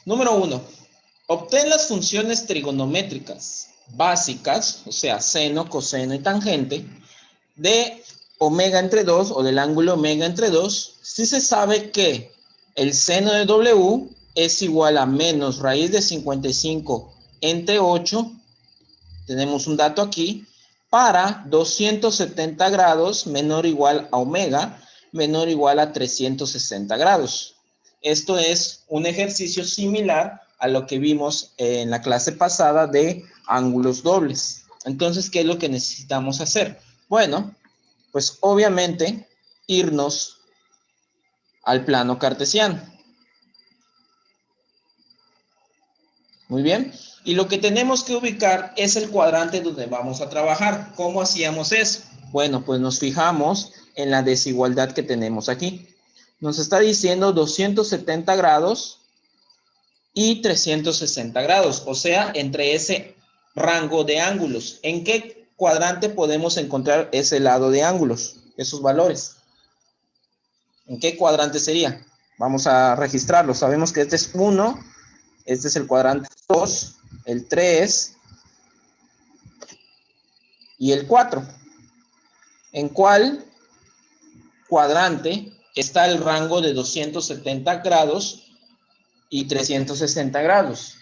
Número 1. Obtén las funciones trigonométricas básicas, o sea, seno, coseno y tangente, de omega entre 2 o del ángulo omega entre 2, si se sabe que el seno de W es igual a menos raíz de 55 entre 8, tenemos un dato aquí, para 270 grados menor o igual a omega, menor o igual a 360 grados. Esto es un ejercicio similar a lo que vimos en la clase pasada de ángulos dobles. Entonces, ¿qué es lo que necesitamos hacer? Bueno, pues obviamente irnos al plano cartesiano. Muy bien. Y lo que tenemos que ubicar es el cuadrante donde vamos a trabajar. ¿Cómo hacíamos eso? Bueno, pues nos fijamos en la desigualdad que tenemos aquí. Nos está diciendo 270 grados y 360 grados, o sea, entre ese rango de ángulos. ¿En qué cuadrante podemos encontrar ese lado de ángulos, esos valores? ¿En qué cuadrante sería? Vamos a registrarlo. Sabemos que este es 1, este es el cuadrante 2, el 3 y el 4. ¿En cuál cuadrante está el rango de 270 grados y 360 grados?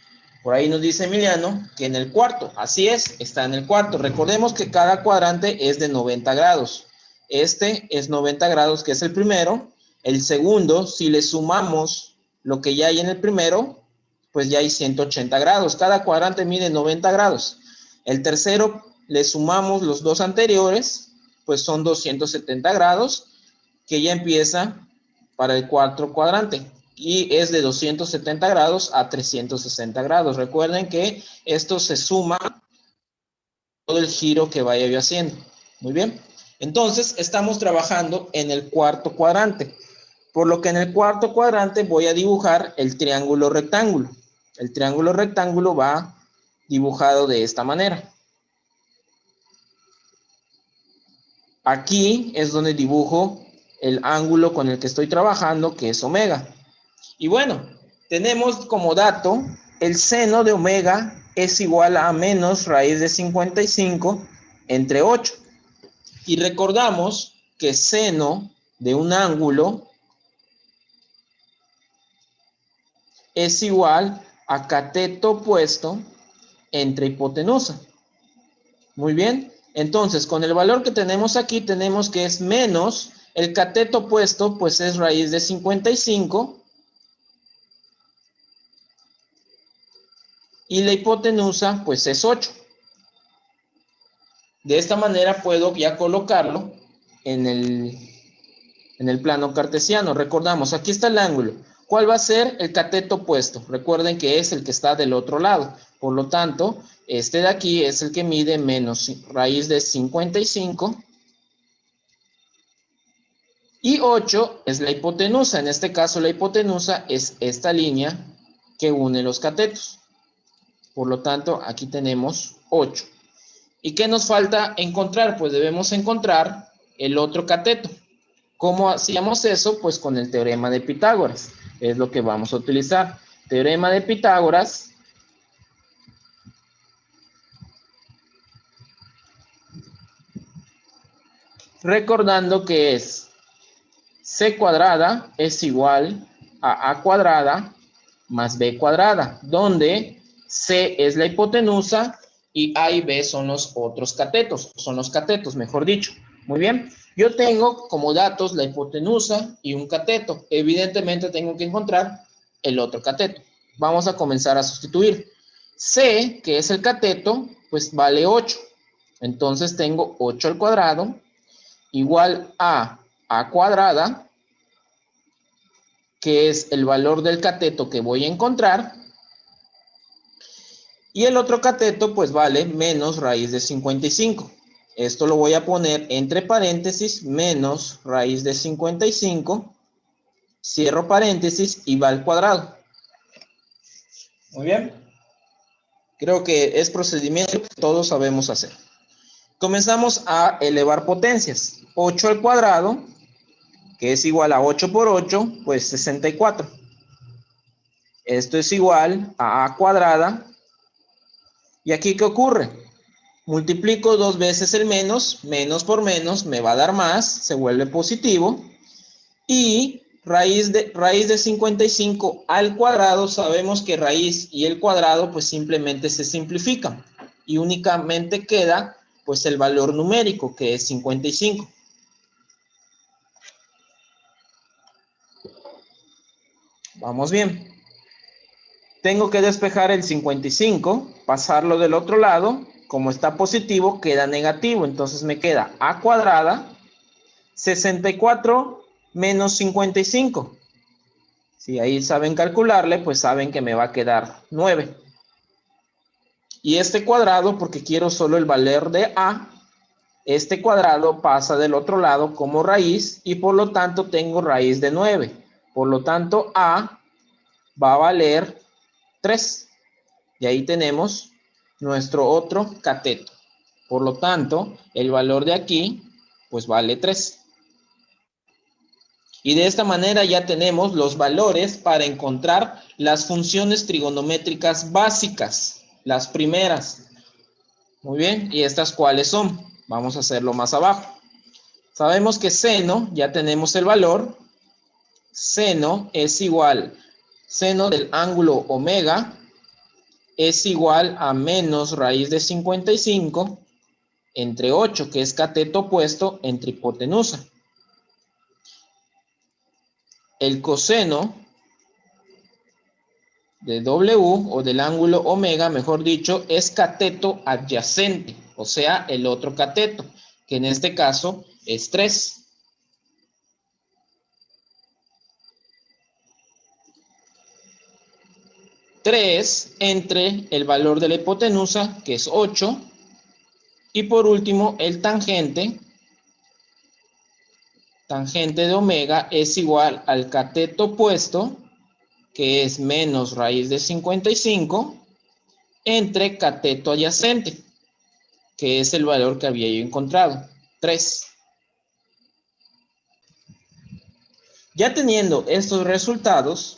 Por ahí nos dice Emiliano que en el cuarto. Así es, está en el cuarto. Recordemos que cada cuadrante es de 90 grados. Este es 90 grados, que es el primero. El segundo, si le sumamos lo que ya hay en el primero, pues ya hay 180 grados. Cada cuadrante mide 90 grados. El tercero, le sumamos los dos anteriores, pues son 270 grados, que ya empieza para el cuarto cuadrante. Y es de 270 grados a 360 grados. Recuerden que esto se suma todo el giro que vaya yo haciendo. Muy bien. Entonces, estamos trabajando en el cuarto cuadrante. Por lo que en el cuarto cuadrante voy a dibujar el triángulo rectángulo. El triángulo rectángulo va dibujado de esta manera. Aquí es donde dibujo el ángulo con el que estoy trabajando, que es omega. Y bueno, tenemos como dato, el seno de omega es igual a menos raíz de 55 entre 8. Y recordamos que seno de un ángulo es igual a cateto opuesto entre hipotenusa. Muy bien. Entonces, con el valor que tenemos aquí, tenemos que es menos el cateto opuesto, pues es raíz de 55. Y la hipotenusa, pues es 8. De esta manera puedo ya colocarlo en el plano cartesiano. Recordamos, aquí está el ángulo. ¿Cuál va a ser el cateto opuesto? Recuerden que es el que está del otro lado. Por lo tanto, este de aquí es el que mide menos raíz de 55. Y 8 es la hipotenusa. En este caso, la hipotenusa es esta línea que une los catetos. Por lo tanto, aquí tenemos 8. ¿Y qué nos falta encontrar? Pues debemos encontrar el otro cateto. ¿Cómo hacíamos eso? Pues con el teorema de Pitágoras. Es lo que vamos a utilizar. Teorema de Pitágoras. Recordando que es c cuadrada es igual a cuadrada más b cuadrada, donde c es la hipotenusa y a y b son los otros catetos, mejor dicho. Muy bien, yo tengo como datos la hipotenusa y un cateto. Evidentemente tengo que encontrar el otro cateto. Vamos a comenzar a sustituir. C, que es el cateto, pues vale 8. Entonces tengo 8 al cuadrado igual a cuadrada, que es el valor del cateto que voy a encontrar. Y el otro cateto pues vale menos raíz de 55. Esto lo voy a poner entre paréntesis, menos raíz de 55. Cierro paréntesis y va al cuadrado. Muy bien. Creo que es procedimiento que todos sabemos hacer. Comenzamos a elevar potencias. 8 al cuadrado, que es igual a 8 por 8, pues 64. Esto es igual a a cuadrada. ¿Y aquí qué ocurre? Multiplico 2 veces el menos, menos por menos me va a dar más, se vuelve positivo. Y raíz de 55 al cuadrado, sabemos que raíz y el cuadrado pues simplemente se simplifican. Y únicamente queda pues el valor numérico, que es 55. Vamos bien. Tengo que despejar el 55, pasarlo del otro lado. Como está positivo, queda negativo. Entonces me queda a cuadrada 64 menos 55. Si ahí saben calcularle, pues saben que me va a quedar 9. Y este cuadrado, porque quiero solo el valor de a, este cuadrado pasa del otro lado como raíz y por lo tanto tengo raíz de 9. Por lo tanto, a va a valer 3. Y ahí tenemos nuestro otro cateto. Por lo tanto, el valor de aquí, pues vale 3. Y de esta manera ya tenemos los valores para encontrar las funciones trigonométricas básicas, las primeras. Muy bien, ¿y estas cuáles son? Vamos a hacerlo más abajo. Sabemos que seno, ya tenemos el valor. Seno es igual, seno del ángulo omega es igual a menos raíz de 55 entre 8, que es cateto opuesto entre hipotenusa. El coseno de W o del ángulo omega, mejor dicho, es cateto adyacente, o sea, el otro cateto, que en este caso es 3. Entre el valor de la hipotenusa, que es 8, y por último el tangente de omega es igual al cateto opuesto, que es menos raíz de 55, entre cateto adyacente, que es el valor que había yo encontrado, 3. Ya teniendo estos resultados,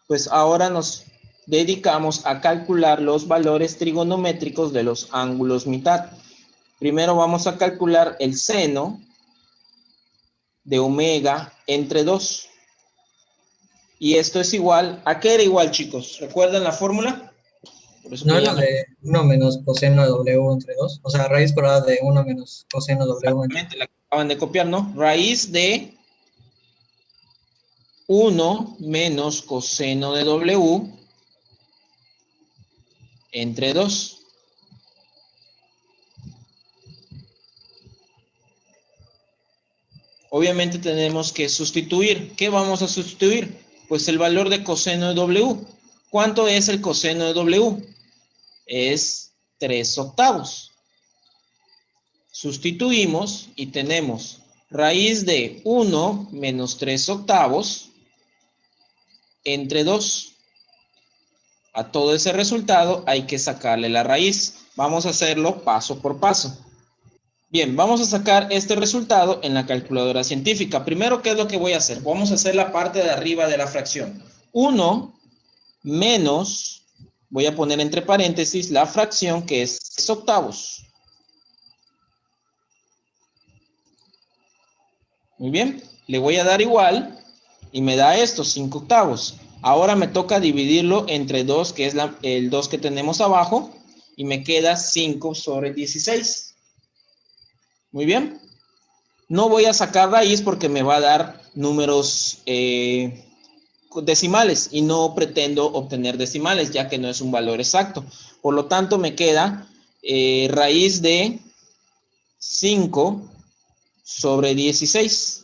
pues ahora nos dedicamos a calcular los valores trigonométricos de los ángulos mitad. Primero vamos a calcular el seno de omega entre 2. Y esto es igual, ¿a qué era igual, chicos? ¿Recuerdan la fórmula? Por eso ¿No que es ya la no. de 1 menos coseno de W entre 2? O sea, raíz cuadrada de 1 menos coseno W entre Exactamente, la que acaban de copiar, ¿no? Raíz de 1 menos coseno de W entre 2. Obviamente tenemos que sustituir. ¿Qué vamos a sustituir? Pues el valor de coseno de W. ¿Cuánto es el coseno de W? Es 3 octavos. Sustituimos y tenemos raíz de 1 menos 3 octavos entre 2. A todo ese resultado hay que sacarle la raíz. Vamos a hacerlo paso por paso. Bien, vamos a sacar este resultado en la calculadora científica. Primero, ¿qué es lo que voy a hacer? Vamos a hacer la parte de arriba de la fracción. 1 menos, voy a poner entre paréntesis la fracción que es 6 octavos. Muy bien, le voy a dar igual y me da esto, 5 octavos. Ahora me toca dividirlo entre 2, que es el 2 que tenemos abajo, y me queda 5 sobre 16. Muy bien. No voy a sacar raíz porque me va a dar números decimales y no pretendo obtener decimales, ya que no es un valor exacto. Por lo tanto, me queda raíz de 5 sobre 16.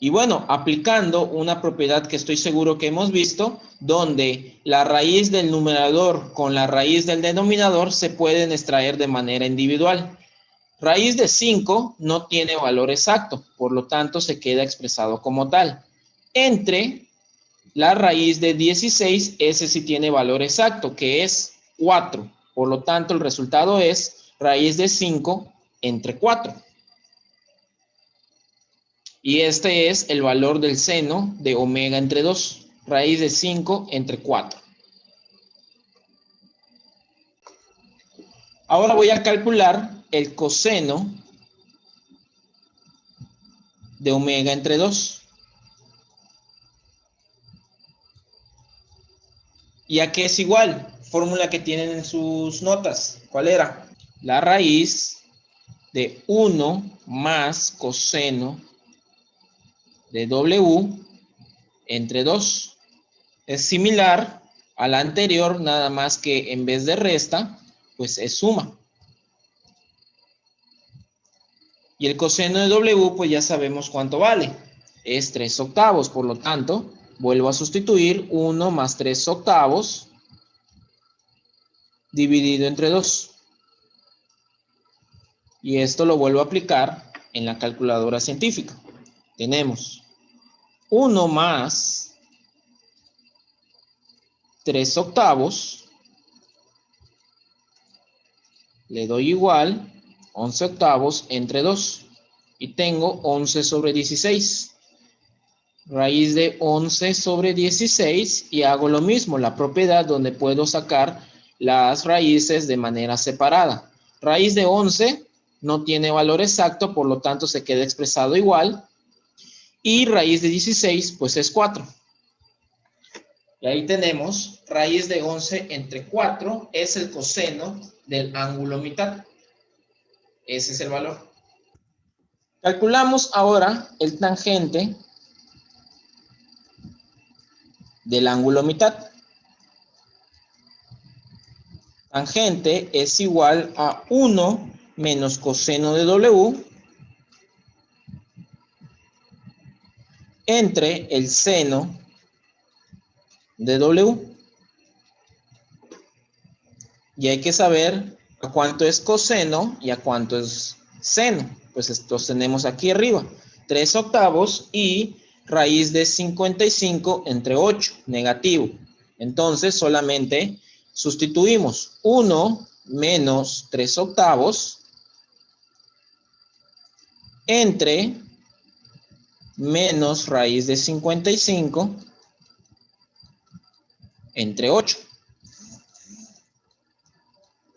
Y bueno, aplicando una propiedad que estoy seguro que hemos visto, donde la raíz del numerador con la raíz del denominador se pueden extraer de manera individual. Raíz de 5 no tiene valor exacto, por lo tanto se queda expresado como tal. Entre la raíz de 16, ese sí tiene valor exacto, que es 4. Por lo tanto, el resultado es raíz de 5 entre 4. Y este es el valor del seno de omega entre 2. raíz de 5 entre 4. Ahora voy a calcular el coseno de omega entre 2. ¿Y a qué es igual? Fórmula que tienen en sus notas. ¿Cuál era? La raíz de 1 más coseno de W entre 2. Es similar a la anterior, nada más que en vez de resta, pues es suma. Y el coseno de W, pues ya sabemos cuánto vale. Es 3 octavos, por lo tanto, vuelvo a sustituir 1 más 3 octavos dividido entre 2. Y esto lo vuelvo a aplicar en la calculadora científica. Tenemos 1 más 3 octavos. Le doy igual 11 octavos entre 2. Y tengo 11 sobre 16. Raíz de 11 sobre 16 y hago lo mismo, la propiedad donde puedo sacar las raíces de manera separada. Raíz de 11 no tiene valor exacto, por lo tanto se queda expresado igual. Y raíz de 16 pues es 4. Y ahí tenemos raíz de 11 entre 4 es el coseno del ángulo mitad. Ese es el valor. Calculamos ahora el tangente del ángulo mitad. Tangente es igual a 1 menos coseno de W entre el seno de W. Y hay que saber a cuánto es coseno y a cuánto es seno. Pues estos tenemos aquí arriba. 3 octavos y raíz de 55 entre 8, negativo. Entonces solamente sustituimos 1 menos 3 octavos entre menos raíz de 55 entre 8.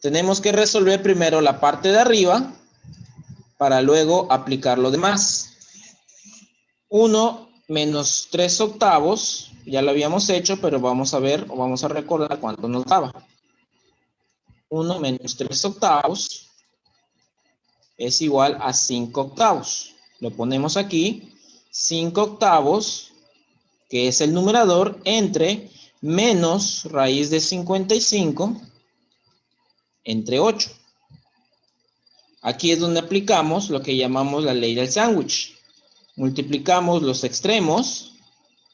Tenemos que resolver primero la parte de arriba para luego aplicar lo demás. 1 menos 3 octavos, ya lo habíamos hecho, pero vamos a ver o vamos a recordar cuánto nos daba. 1 menos 3 octavos es igual a 5 octavos. Lo ponemos aquí, 5 octavos, que es el numerador, entre menos raíz de 55 entre 8. Aquí es donde aplicamos lo que llamamos la ley del sándwich. Multiplicamos los extremos,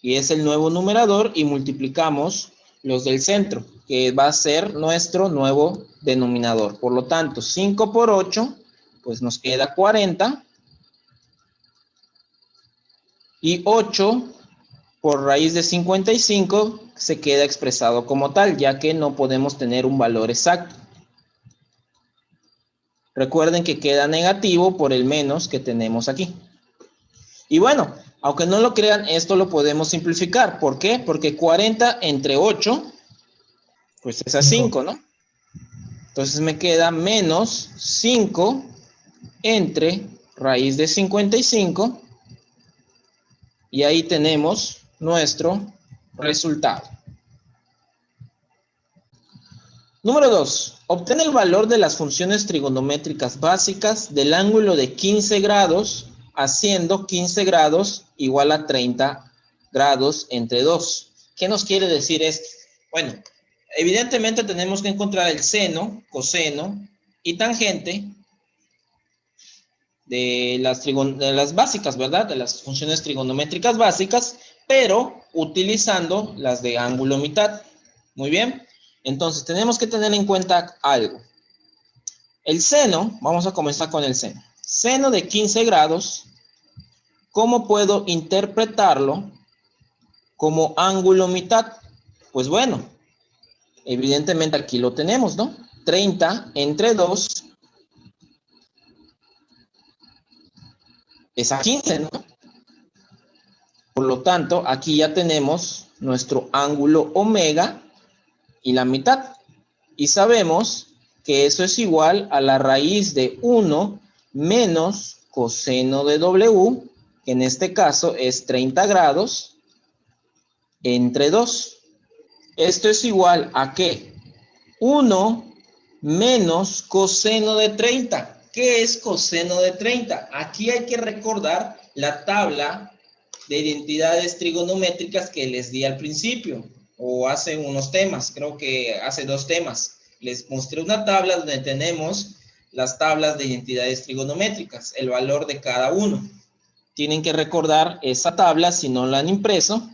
y es el nuevo numerador, y multiplicamos los del centro, que va a ser nuestro nuevo denominador. Por lo tanto, 5 por 8, pues nos queda 40. Y 8 por raíz de 55 se queda expresado como tal, ya que no podemos tener un valor exacto. Recuerden que queda negativo por el menos que tenemos aquí. Y bueno, aunque no lo crean, esto lo podemos simplificar. ¿Por qué? Porque 40 entre 8, pues es a 5, ¿no? Entonces me queda menos 5 entre raíz de 55. Y ahí tenemos nuestro resultado. Número 2. Obtén el valor de las funciones trigonométricas básicas del ángulo de 15 grados, haciendo 15 grados igual a 30 grados entre 2. ¿Qué nos quiere decir esto? Bueno, evidentemente tenemos que encontrar el seno, coseno y tangente de las básicas, ¿verdad? De las funciones trigonométricas básicas, pero utilizando las de ángulo mitad. Muy bien. Entonces, tenemos que tener en cuenta algo. El seno, vamos a comenzar con el seno. Seno de 15 grados, ¿cómo puedo interpretarlo como ángulo mitad? Pues bueno, evidentemente aquí lo tenemos, ¿no? 30 entre 2 es a 15, ¿no? Por lo tanto, aquí ya tenemos nuestro ángulo omega y la mitad. Y sabemos que eso es igual a la raíz de 1 menos coseno de W, que en este caso es 30 grados, entre 2. Esto es igual a ¿qué? 1 menos coseno de 30. ¿Qué es coseno de 30? Aquí hay que recordar la tabla de identidades trigonométricas que les di al principio, o hace unos temas, creo que hace 2 temas. Les mostré una tabla donde tenemos las tablas de identidades trigonométricas, el valor de cada uno. Tienen que recordar esa tabla si no la han impreso,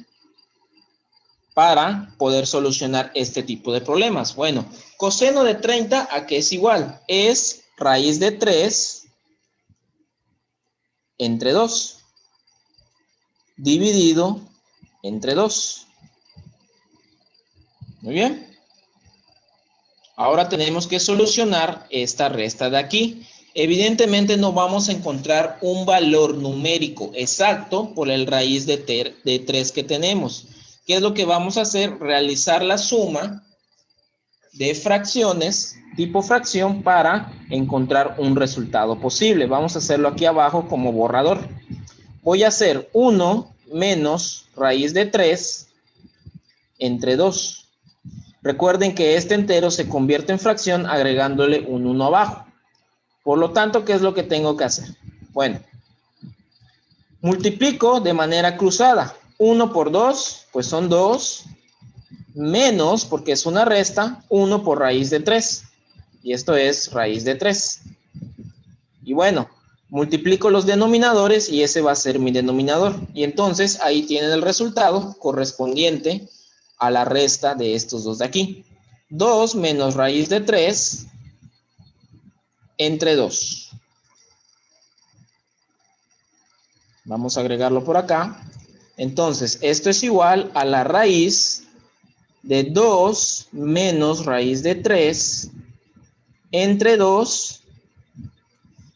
para poder solucionar este tipo de problemas. Bueno, coseno de 30, ¿a qué es igual? Es raíz de 3 entre 2, dividido entre 2. Muy bien. Ahora tenemos que solucionar esta resta de aquí. Evidentemente no vamos a encontrar un valor numérico exacto por el raíz de 3 que tenemos. ¿Qué es lo que vamos a hacer? Realizar la suma de fracciones, tipo fracción, para encontrar un resultado posible. Vamos a hacerlo aquí abajo como borrador. Voy a hacer 1 menos raíz de 3 entre 2. Recuerden que este entero se convierte en fracción agregándole un 1 abajo. Por lo tanto, ¿qué es lo que tengo que hacer? Bueno, multiplico de manera cruzada. 1 por 2, pues son 2, menos, porque es una resta, 1 por raíz de 3. Y esto es raíz de 3. Y bueno, multiplico los denominadores y ese va a ser mi denominador. Y entonces ahí tienen el resultado correspondiente a la resta de estos dos de aquí. 2 menos raíz de 3 entre 2. Vamos a agregarlo por acá. Entonces, esto es igual a la raíz de 2 menos raíz de 3 entre 2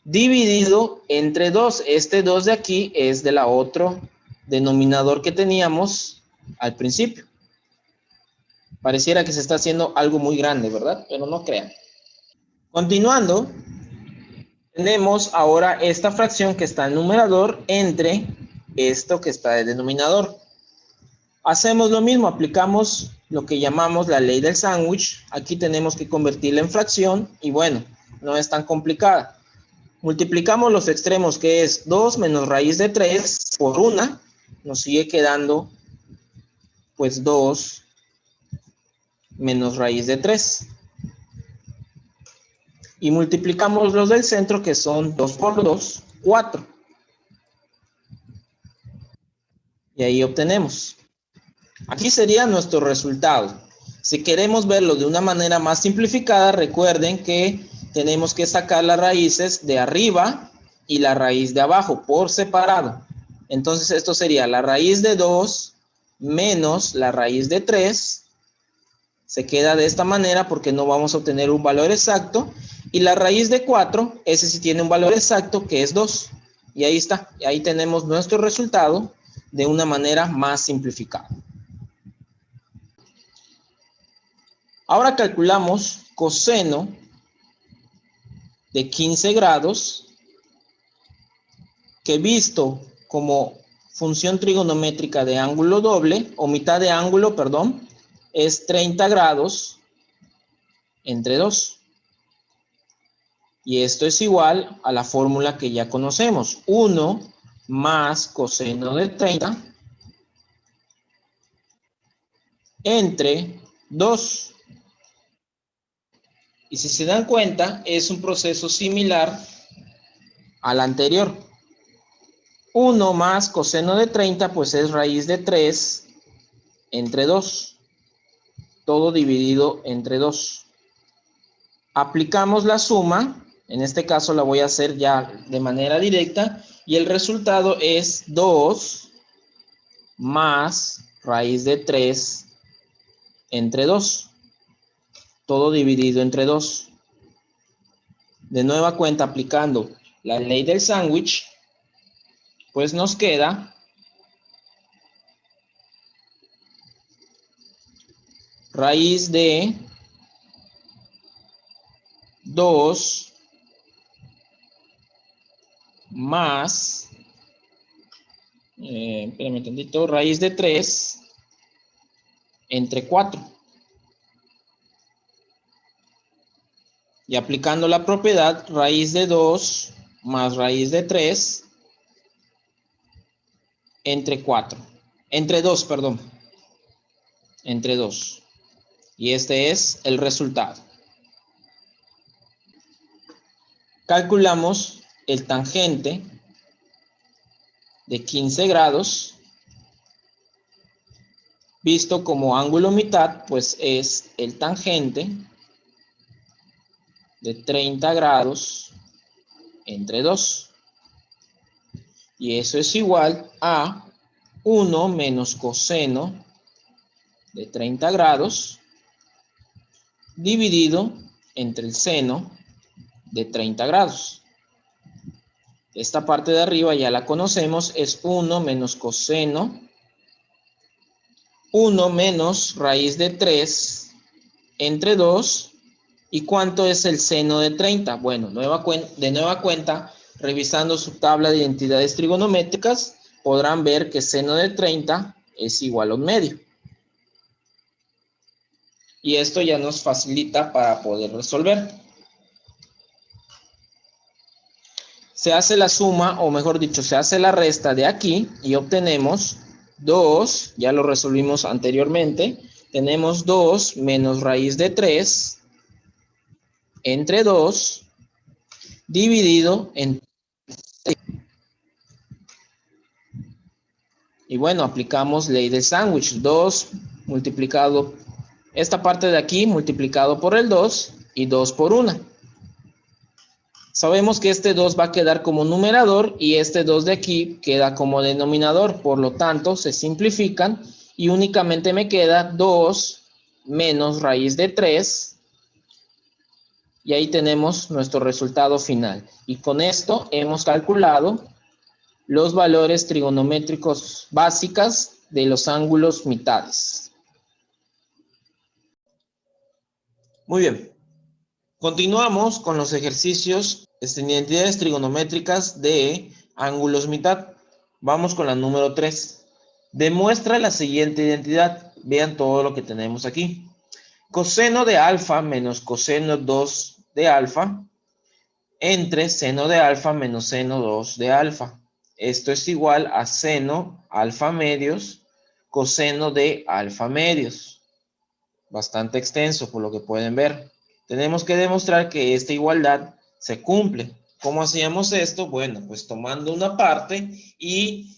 dividido entre 2. Este 2 de aquí es de la otro denominador que teníamos al principio. Pareciera que se está haciendo algo muy grande, ¿verdad? Pero no crean. Continuando, tenemos ahora esta fracción que está en numerador entre esto que está de denominador. Hacemos lo mismo, aplicamos lo que llamamos la ley del sándwich. Aquí tenemos que convertirla en fracción y bueno, no es tan complicada. Multiplicamos los extremos, que es 2 menos raíz de 3 por 1. Nos sigue quedando pues 2 menos raíz de 3. Y multiplicamos los del centro, que son 2 por 2, 4. Y ahí obtenemos. Aquí sería nuestro resultado. Si queremos verlo de una manera más simplificada, recuerden que tenemos que sacar las raíces de arriba y la raíz de abajo por separado. Entonces esto sería la raíz de 2 menos la raíz de 3. Se queda de esta manera porque no vamos a obtener un valor exacto. Y la raíz de 4, ese sí tiene un valor exacto, que es 2. Y ahí está. Y ahí tenemos nuestro resultado de una manera más simplificada. Ahora calculamos coseno de 15 grados, que visto como función trigonométrica de ángulo doble, o mitad de ángulo, perdón, es 30 grados entre 2. Y esto es igual a la fórmula que ya conocemos. 1 más coseno de 30 entre 2. Y si se dan cuenta, es un proceso similar al anterior. 1 más coseno de 30, pues es raíz de 3 entre 2. Todo dividido entre 2. Aplicamos la suma. En este caso la voy a hacer ya de manera directa. Y el resultado es 2 más raíz de 3 entre 2. Todo dividido entre 2. De nueva cuenta, aplicando la ley del sándwich, pues nos queda raíz de 2 más, espérame tantito, raíz de 3 entre 4. Y aplicando la propiedad, raíz de 2 más raíz de 3 entre 4. Entre 2, perdón. Entre 2. Y este es el resultado. Calculamos el tangente de 15 grados. Visto como ángulo mitad, pues es el tangente de 30 grados entre 2. Y eso es igual a 1 menos coseno de 30 grados dividido entre el seno de 30 grados. Esta parte de arriba ya la conocemos, es 1 menos coseno, 1 menos raíz de 3 entre 2. ¿Y cuánto es el seno de 30? Bueno, de nueva cuenta, revisando su tabla de identidades trigonométricas, podrán ver que seno de 30 es igual a 1/2. Y esto ya nos facilita para poder resolver. Se hace la suma, o mejor dicho, se hace la resta de aquí y obtenemos 2, ya lo resolvimos anteriormente, tenemos 2 menos raíz de 3 entre 2 dividido en... Y bueno, aplicamos ley del sándwich. 2 multiplicado, esta parte de aquí multiplicado por el 2 y 2 por 1. Sabemos que este 2 va a quedar como numerador y este 2 de aquí queda como denominador. Por lo tanto, se simplifican y únicamente me queda 2 menos raíz de 3. Y ahí tenemos nuestro resultado final. Y con esto hemos calculado los valores trigonométricos básicas de los ángulos mitades. Muy bien. Continuamos con los ejercicios de identidades trigonométricas de ángulos mitad. Vamos con la número 3. Demuestra la siguiente identidad. Vean todo lo que tenemos aquí. Coseno de alfa menos coseno 2 de alfa entre seno de alfa menos seno 2 de alfa. Esto es igual a seno alfa medios coseno de alfa medios. Bastante extenso por lo que pueden ver. Tenemos que demostrar que esta igualdad se cumple. ¿Cómo hacíamos esto? Bueno, pues tomando una parte y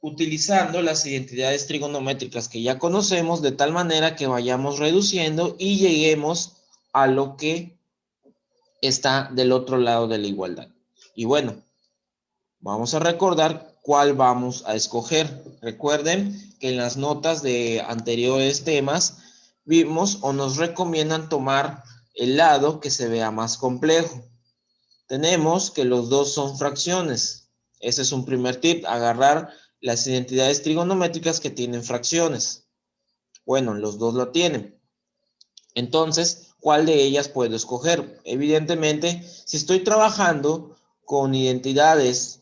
utilizando las identidades trigonométricas que ya conocemos de tal manera que vayamos reduciendo y lleguemos a lo que está del otro lado de la igualdad. Y bueno, vamos a recordar cuál vamos a escoger. Recuerden que en las notas de anteriores temas vimos o nos recomiendan tomar el lado que se vea más complejo. Tenemos que los dos son fracciones. Ese es un primer tip, agarrar las identidades trigonométricas que tienen fracciones. Bueno, los dos lo tienen. Entonces, ¿cuál de ellas puedo escoger? Evidentemente, si estoy trabajando con identidades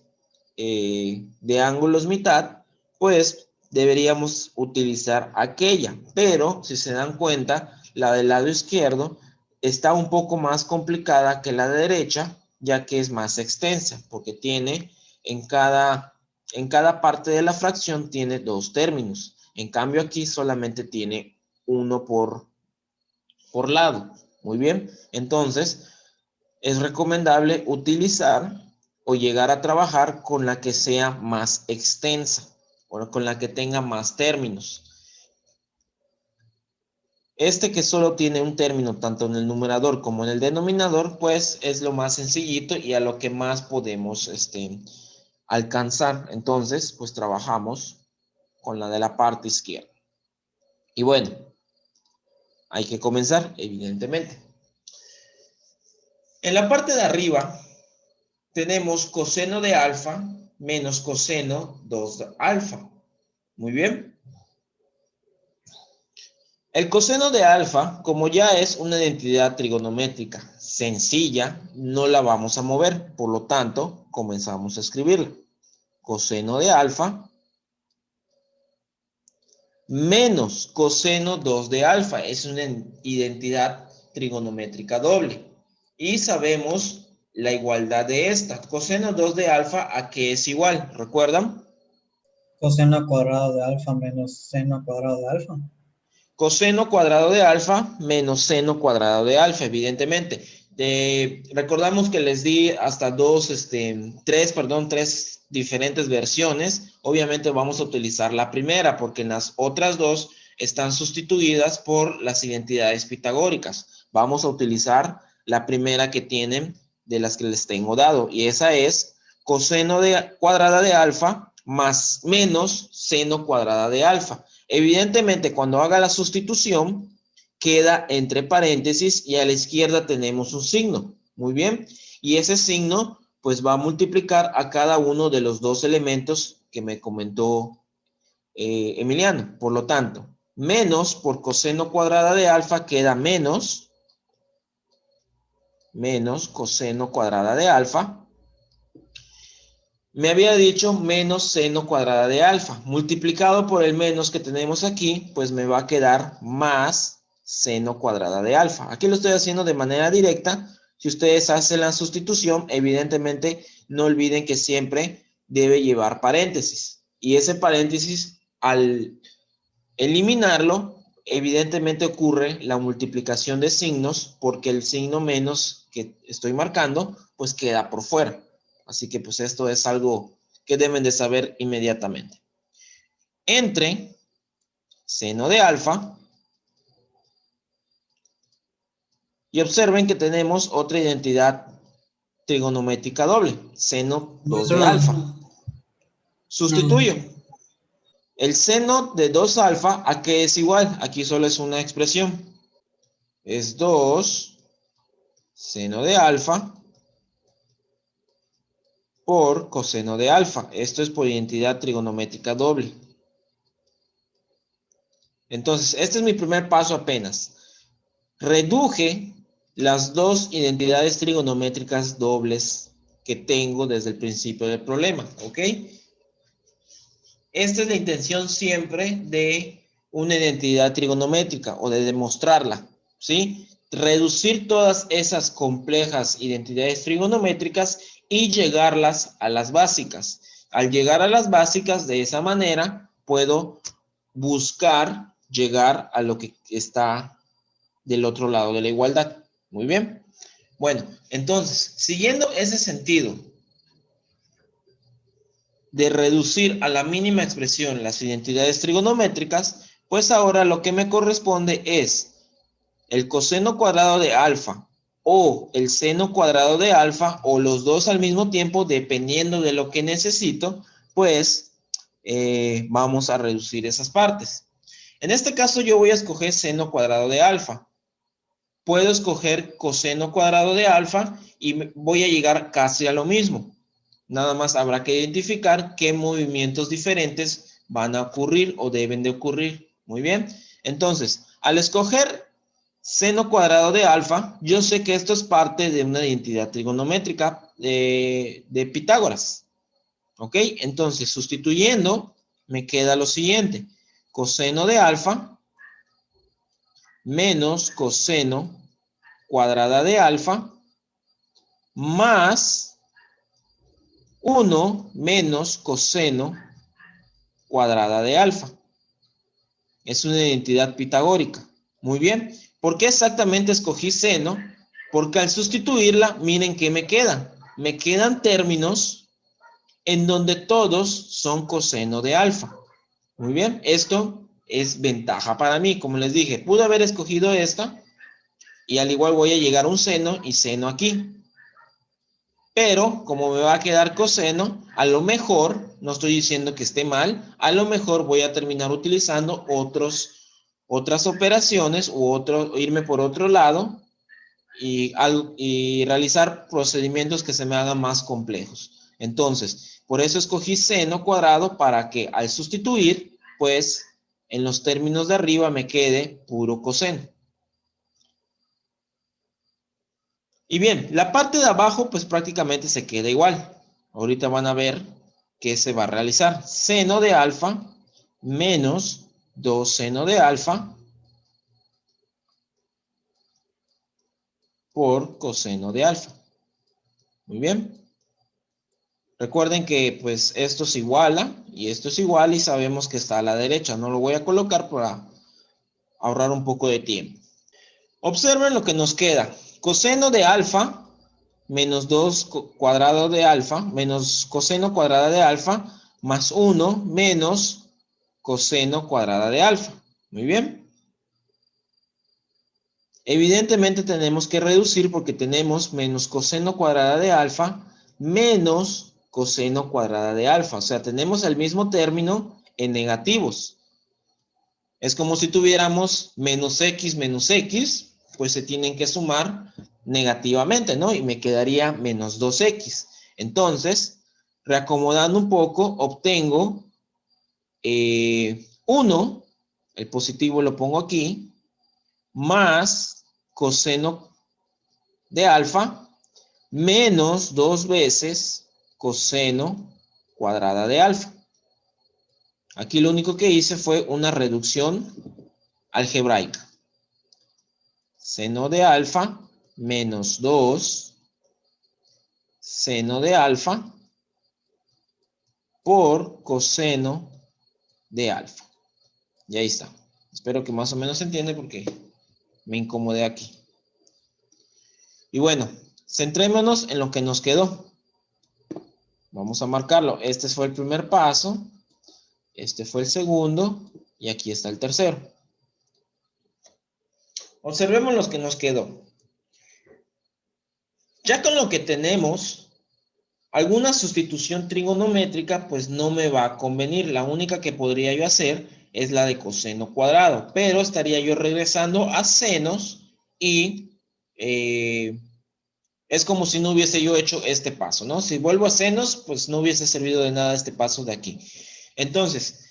de ángulos mitad, pues deberíamos utilizar aquella. Pero, si se dan cuenta, la del lado izquierdo está un poco más complicada que la de derecha, ya que es más extensa, porque tiene en cada parte de la fracción tiene 2 términos. En cambio, aquí solamente tiene uno por lado. Muy bien, entonces es recomendable utilizar o llegar a trabajar con la que sea más extensa o con la que tenga más términos. Este que solo tiene un término tanto en el numerador como en el denominador, pues es lo más sencillito y a lo que más podemos alcanzar. Entonces, pues trabajamos con la de la parte izquierda. Y bueno, hay que comenzar, evidentemente. En la parte de arriba tenemos coseno de alfa menos coseno 2 de alfa. Muy bien. El coseno de alfa, como ya es una identidad trigonométrica sencilla, no la vamos a mover. Por lo tanto, comenzamos a escribirla. Coseno de alfa menos coseno 2 de alfa. Es una identidad trigonométrica doble. Y sabemos la igualdad de esta. Coseno 2 de alfa, ¿a qué es igual? ¿Recuerdan? Coseno cuadrado de alfa menos seno cuadrado de alfa. Coseno cuadrado de alfa menos seno cuadrado de alfa, evidentemente. Recordamos que les di hasta tres diferentes versiones. Obviamente vamos a utilizar la primera porque en las otras dos están sustituidas por las identidades pitagóricas. Vamos a utilizar la primera que tienen de las que les tengo dado, y esa es coseno cuadrada de alfa más menos seno cuadrada de alfa. Evidentemente, cuando haga la sustitución, queda entre paréntesis y a la izquierda tenemos un signo. Muy bien. Y ese signo, pues va a multiplicar a cada uno de los dos elementos que me comentó Emiliano. Por lo tanto, menos por coseno cuadrada de alfa queda menos coseno cuadrada de alfa. Me había dicho menos seno cuadrada de alfa. Multiplicado por el menos que tenemos aquí, pues me va a quedar más seno cuadrada de alfa. Aquí lo estoy haciendo de manera directa. Si ustedes hacen la sustitución, evidentemente no olviden que siempre debe llevar paréntesis. Y ese paréntesis, al eliminarlo, evidentemente ocurre la multiplicación de signos porque el signo menos que estoy marcando, pues queda por fuera. Así que pues esto es algo que deben de saber inmediatamente. Entre seno de alfa, y observen que tenemos otra identidad trigonométrica doble, seno 2 de alfa. Sustituyo. El seno de 2 alfa, ¿a qué es igual? Aquí solo es una expresión. Es 2 seno de alfa por coseno de alfa. Esto es por identidad trigonométrica doble. Entonces, este es mi primer paso apenas. Reduje las dos identidades trigonométricas dobles que tengo desde el principio del problema, ¿ok? Esta es la intención siempre de una identidad trigonométrica o de demostrarla, ¿sí? Reducir todas esas complejas identidades trigonométricas y llegarlas a las básicas. Al llegar a las básicas, de esa manera, puedo buscar llegar a lo que está del otro lado de la igualdad. Muy bien. Bueno, entonces, siguiendo ese sentido de reducir a la mínima expresión las identidades trigonométricas, pues ahora lo que me corresponde es el coseno cuadrado de alfa o el seno cuadrado de alfa o los dos al mismo tiempo, dependiendo de lo que necesito, pues vamos a reducir esas partes. En este caso yo voy a escoger seno cuadrado de alfa. Puedo escoger coseno cuadrado de alfa y voy a llegar casi a lo mismo. Nada más habrá que identificar qué movimientos diferentes van a ocurrir o deben de ocurrir. Muy bien. Entonces, al escoger seno cuadrado de alfa, yo sé que esto es parte de una identidad trigonométrica de Pitágoras. ¿Ok? Entonces, sustituyendo, me queda lo siguiente. Coseno de alfa menos coseno cuadrada de alfa más 1 menos coseno cuadrada de alfa. Es una identidad pitagórica. Muy bien. ¿Por qué exactamente escogí seno? Porque al sustituirla, miren qué me quedan. Me quedan términos en donde todos son coseno de alfa. Muy bien. Esto es ventaja para mí. Como les dije, pude haber escogido esta y al igual voy a llegar a un seno y seno aquí. Pero como me va a quedar coseno, a lo mejor, no estoy diciendo que esté mal, a lo mejor voy a terminar utilizando otras operaciones u irme por otro lado y realizar procedimientos que se me hagan más complejos. Entonces, por eso escogí seno cuadrado para que al sustituir, pues en los términos de arriba me quede puro coseno. Y bien, la parte de abajo pues prácticamente se queda igual. Ahorita van a ver qué se va a realizar. Seno de alfa menos 2 seno de alfa por coseno de alfa. Muy bien. Recuerden que pues esto se iguala y esto es igual y sabemos que está a la derecha. No lo voy a colocar para ahorrar un poco de tiempo. Observen lo que nos queda. Coseno de alfa menos 2 cuadrado de alfa menos coseno cuadrada de alfa más 1 menos coseno cuadrada de alfa. Muy bien. Evidentemente tenemos que reducir porque tenemos menos coseno cuadrada de alfa menos coseno cuadrada de alfa. O sea, tenemos el mismo término en negativos. Es como si tuviéramos menos x, pues se tienen que sumar negativamente, ¿no? Y me quedaría menos 2x. Entonces, reacomodando un poco, obtengo 1, el positivo lo pongo aquí, más coseno de alfa, menos 2 veces coseno cuadrada de alfa. Aquí lo único que hice fue una reducción algebraica. Seno de alfa menos 2 seno de alfa por coseno de alfa. Y ahí está. Espero que más o menos se entienda porque me incomodé aquí. Y bueno, centrémonos en lo que nos quedó. Vamos a marcarlo. Este fue el primer paso. Este fue el segundo. Y aquí está el tercero. Observemos lo que nos quedó. Ya con lo que tenemos, alguna sustitución trigonométrica pues no me va a convenir. La única que podría yo hacer es la de coseno cuadrado. Pero estaría yo regresando a senos y es como si no hubiese yo hecho este paso, ¿no? Si vuelvo a senos, pues no hubiese servido de nada este paso de aquí. Entonces,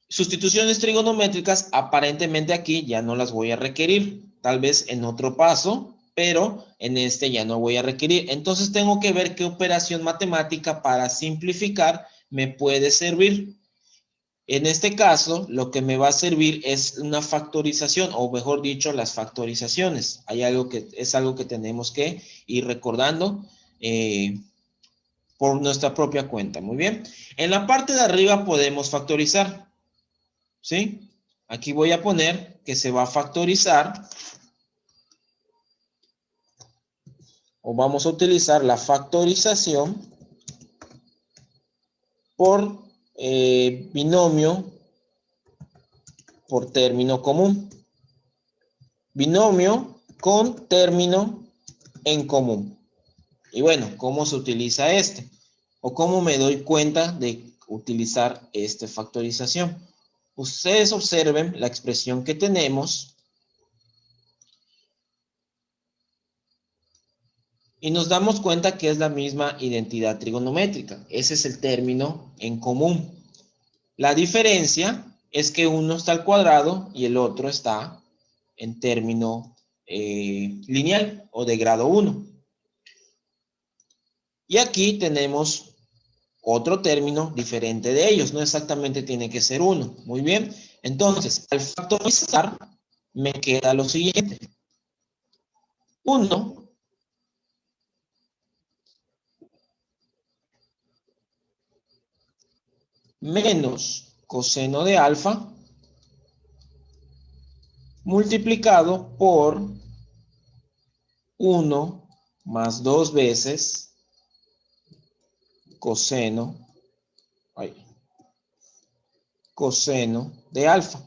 sustituciones trigonométricas, aparentemente aquí ya no las voy a requerir. Tal vez en otro paso, pero en este ya no voy a requerir. Entonces tengo que ver qué operación matemática para simplificar me puede servir. En este caso, lo que me va a servir es una factorización, o mejor dicho, las factorizaciones. Es algo que tenemos que ir recordando por nuestra propia cuenta. Muy bien. En la parte de arriba podemos factorizar. ¿Sí? Aquí voy a poner que se va a factorizar, o vamos a utilizar la factorización por binomio por término común. Binomio con término en común. Y bueno, ¿cómo se utiliza este? ¿O cómo me doy cuenta de utilizar esta factorización? Ustedes observen la expresión que tenemos y nos damos cuenta que es la misma identidad trigonométrica. Ese es el término en común. La diferencia es que uno está al cuadrado y el otro está en término lineal o de grado 1. Y aquí tenemos otro término diferente de ellos. No exactamente tiene que ser 1. Muy bien. Entonces, al factorizar, me queda lo siguiente. 1 menos coseno de alfa multiplicado por 1 más 2 veces coseno de alfa.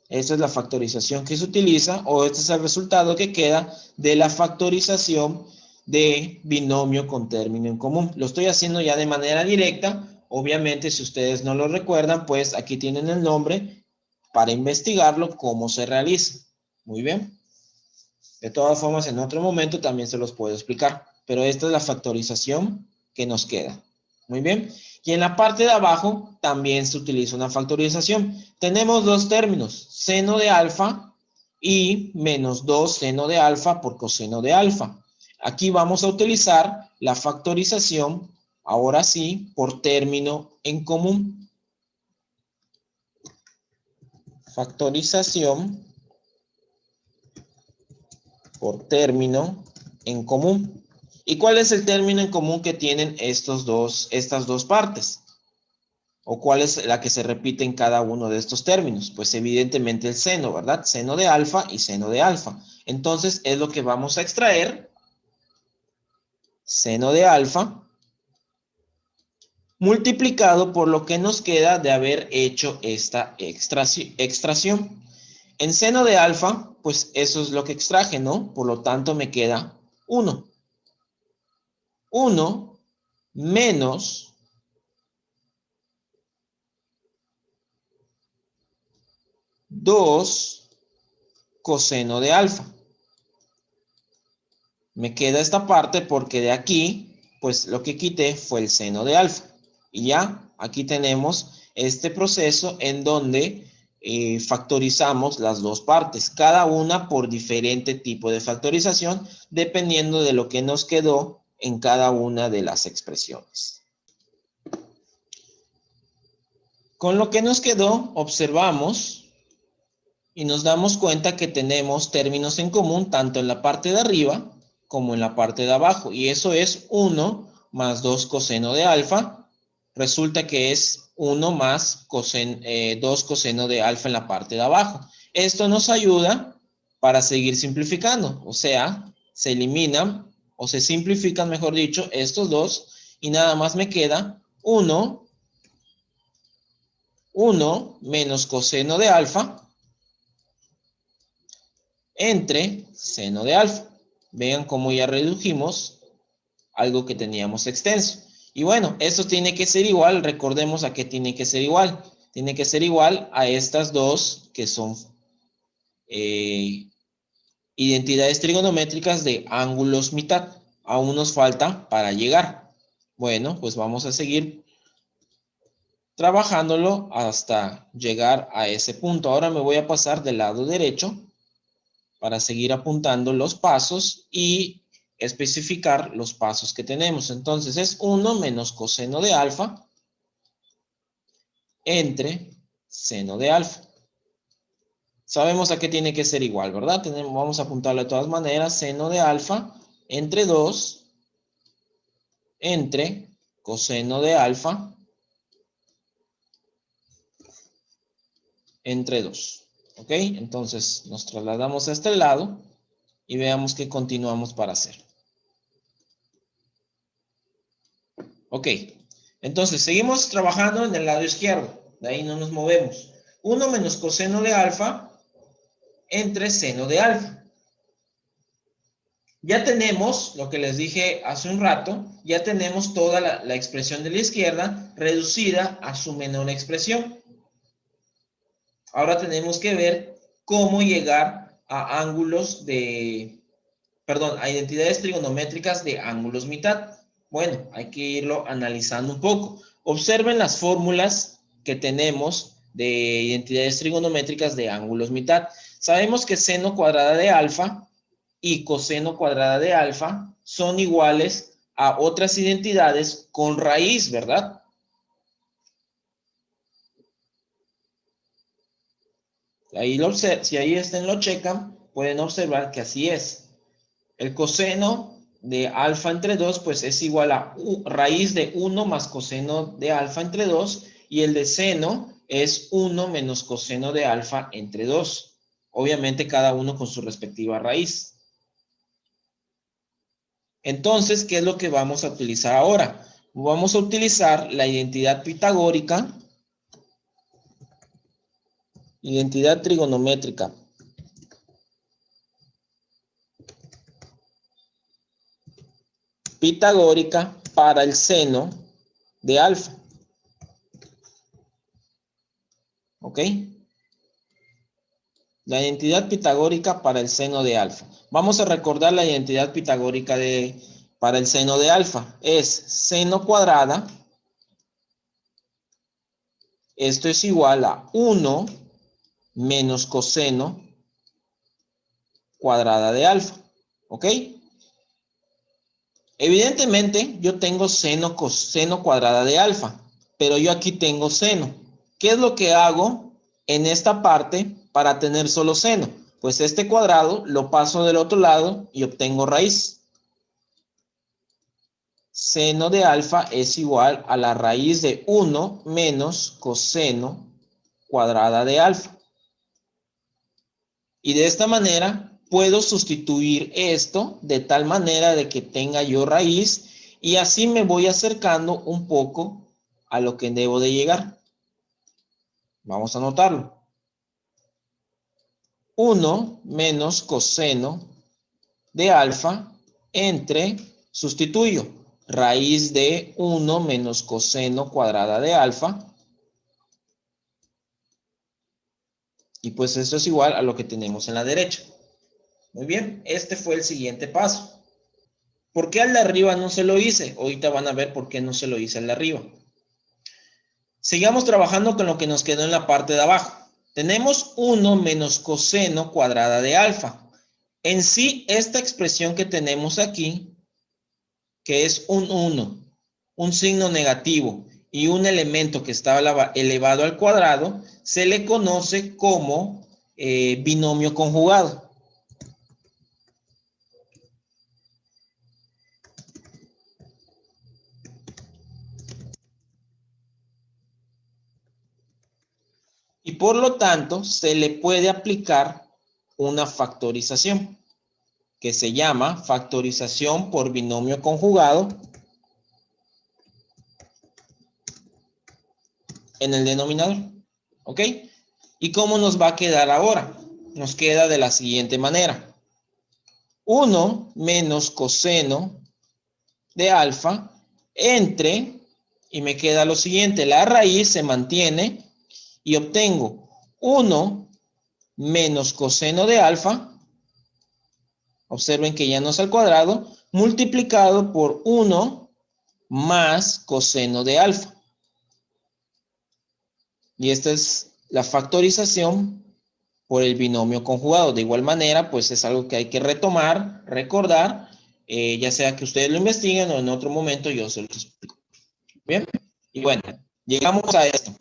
Esta es la factorización que se utiliza, o este es el resultado que queda de la factorización de binomio con término en común. Lo estoy haciendo ya de manera directa. Obviamente, si ustedes no lo recuerdan, pues aquí tienen el nombre para investigarlo, cómo se realiza. Muy bien. De todas formas, en otro momento también se los puedo explicar. Pero esta es la factorización que nos queda. Muy bien. Y en la parte de abajo también se utiliza una factorización. Tenemos dos términos, seno de alfa y menos 2 seno de alfa por coseno de alfa. Aquí vamos a utilizar la factorización, ahora sí, por término en común. Factorización por término en común. ¿Y cuál es el término en común que tienen estas dos partes? ¿O cuál es la que se repite en cada uno de estos términos? Pues evidentemente el seno, ¿verdad? Seno de alfa y seno de alfa. Entonces es lo que vamos a extraer. Seno de alfa multiplicado por lo que nos queda de haber hecho esta extracción. En seno de alfa, pues eso es lo que extraje, ¿no? Por lo tanto me queda 1. 1 menos 2 coseno de alfa. Me queda esta parte porque de aquí, pues lo que quité fue el seno de alfa. Y ya, aquí tenemos este proceso en donde factorizamos las dos partes, cada una por diferente tipo de factorización, dependiendo de lo que nos quedó en cada una de las expresiones. Con lo que nos quedó, observamos y nos damos cuenta que tenemos términos en común tanto en la parte de arriba como en la parte de abajo. Y eso es 1 más 2 coseno de alfa. Resulta que es 1 más 2 coseno de alfa en la parte de abajo. Esto nos ayuda para seguir simplificando. O sea, se eliminan o se simplifican, mejor dicho, estos dos. Y nada más me queda 1 menos coseno de alfa entre seno de alfa. Vean cómo ya redujimos algo que teníamos extenso. Y bueno, esto tiene que ser igual, recordemos a qué tiene que ser igual. Tiene que ser igual a estas dos que son identidades trigonométricas de ángulos mitad. Aún nos falta para llegar. Bueno, pues vamos a seguir trabajándolo hasta llegar a ese punto. Ahora me voy a pasar del lado derecho para seguir apuntando los pasos y especificar los pasos que tenemos. Entonces es 1 menos coseno de alfa entre seno de alfa. Sabemos a qué tiene que ser igual, ¿verdad? Vamos a apuntarlo de todas maneras. Seno de alfa entre 2 entre coseno de alfa entre 2. ¿Ok? Entonces nos trasladamos a este lado y veamos qué continuamos para hacer. Ok, entonces seguimos trabajando en el lado izquierdo. De ahí no nos movemos. 1 menos coseno de alfa entre seno de alfa. Ya tenemos lo que les dije hace un rato. Ya tenemos toda la expresión de la izquierda reducida a su menor expresión. Ahora tenemos que ver cómo llegar a a identidades trigonométricas de ángulos mitad. Bueno, hay que irlo analizando un poco. Observen las fórmulas que tenemos de identidades trigonométricas de ángulos mitad. Sabemos que seno cuadrada de alfa y coseno cuadrada de alfa son iguales a otras identidades con raíz, ¿verdad? Si ahí lo checan, pueden observar que así es. El coseno de alfa entre 2, pues es igual a raíz de 1 más coseno de alfa entre 2, y el de seno es 1 menos coseno de alfa entre 2. Obviamente cada uno con su respectiva raíz. Entonces, ¿qué es lo que vamos a utilizar ahora? Vamos a utilizar la identidad pitagórica, identidad trigonométrica pitagórica para el seno de alfa. ¿Ok? La identidad pitagórica para el seno de alfa. Vamos a recordar la identidad pitagórica para el seno de alfa. Es seno cuadrada Esto es igual a 1 menos coseno cuadrada de alfa. ¿Ok? Evidentemente, yo tengo seno coseno cuadrada de alfa, pero yo aquí tengo seno. ¿Qué es lo que hago en esta parte para tener solo seno? Pues este cuadrado lo paso del otro lado y obtengo raíz. Seno de alfa es igual a la raíz de 1 menos coseno cuadrada de alfa. Y de esta manera puedo sustituir esto de tal manera de que tenga yo raíz y así me voy acercando un poco a lo que debo de llegar. Vamos a anotarlo. 1 menos coseno de alfa entre, sustituyo, raíz de 1 menos coseno cuadrada de alfa. Y pues esto es igual a lo que tenemos en la derecha. Muy bien, este fue el siguiente paso. ¿Por qué al de arriba no se lo hice? Ahorita van a ver por qué no se lo hice al de arriba. Sigamos trabajando con lo que nos quedó en la parte de abajo. Tenemos 1 menos coseno cuadrada de alfa. En sí, esta expresión que tenemos aquí, que es un 1, un signo negativo y un elemento que está elevado al cuadrado, se le conoce como binomio conjugado. Y por lo tanto, se le puede aplicar una factorización que se llama factorización por binomio conjugado en el denominador. ¿Ok? ¿Y cómo nos va a quedar ahora? Nos queda de la siguiente manera. 1 menos coseno de alfa entre, y me queda lo siguiente, la raíz se mantiene y obtengo 1 menos coseno de alfa, observen que ya no es al cuadrado, multiplicado por 1 más coseno de alfa. Y esta es la factorización por el binomio conjugado. De igual manera, pues es algo que hay que retomar, recordar, ya sea que ustedes lo investiguen o en otro momento yo se los explico. Bien, y bueno, llegamos a esto.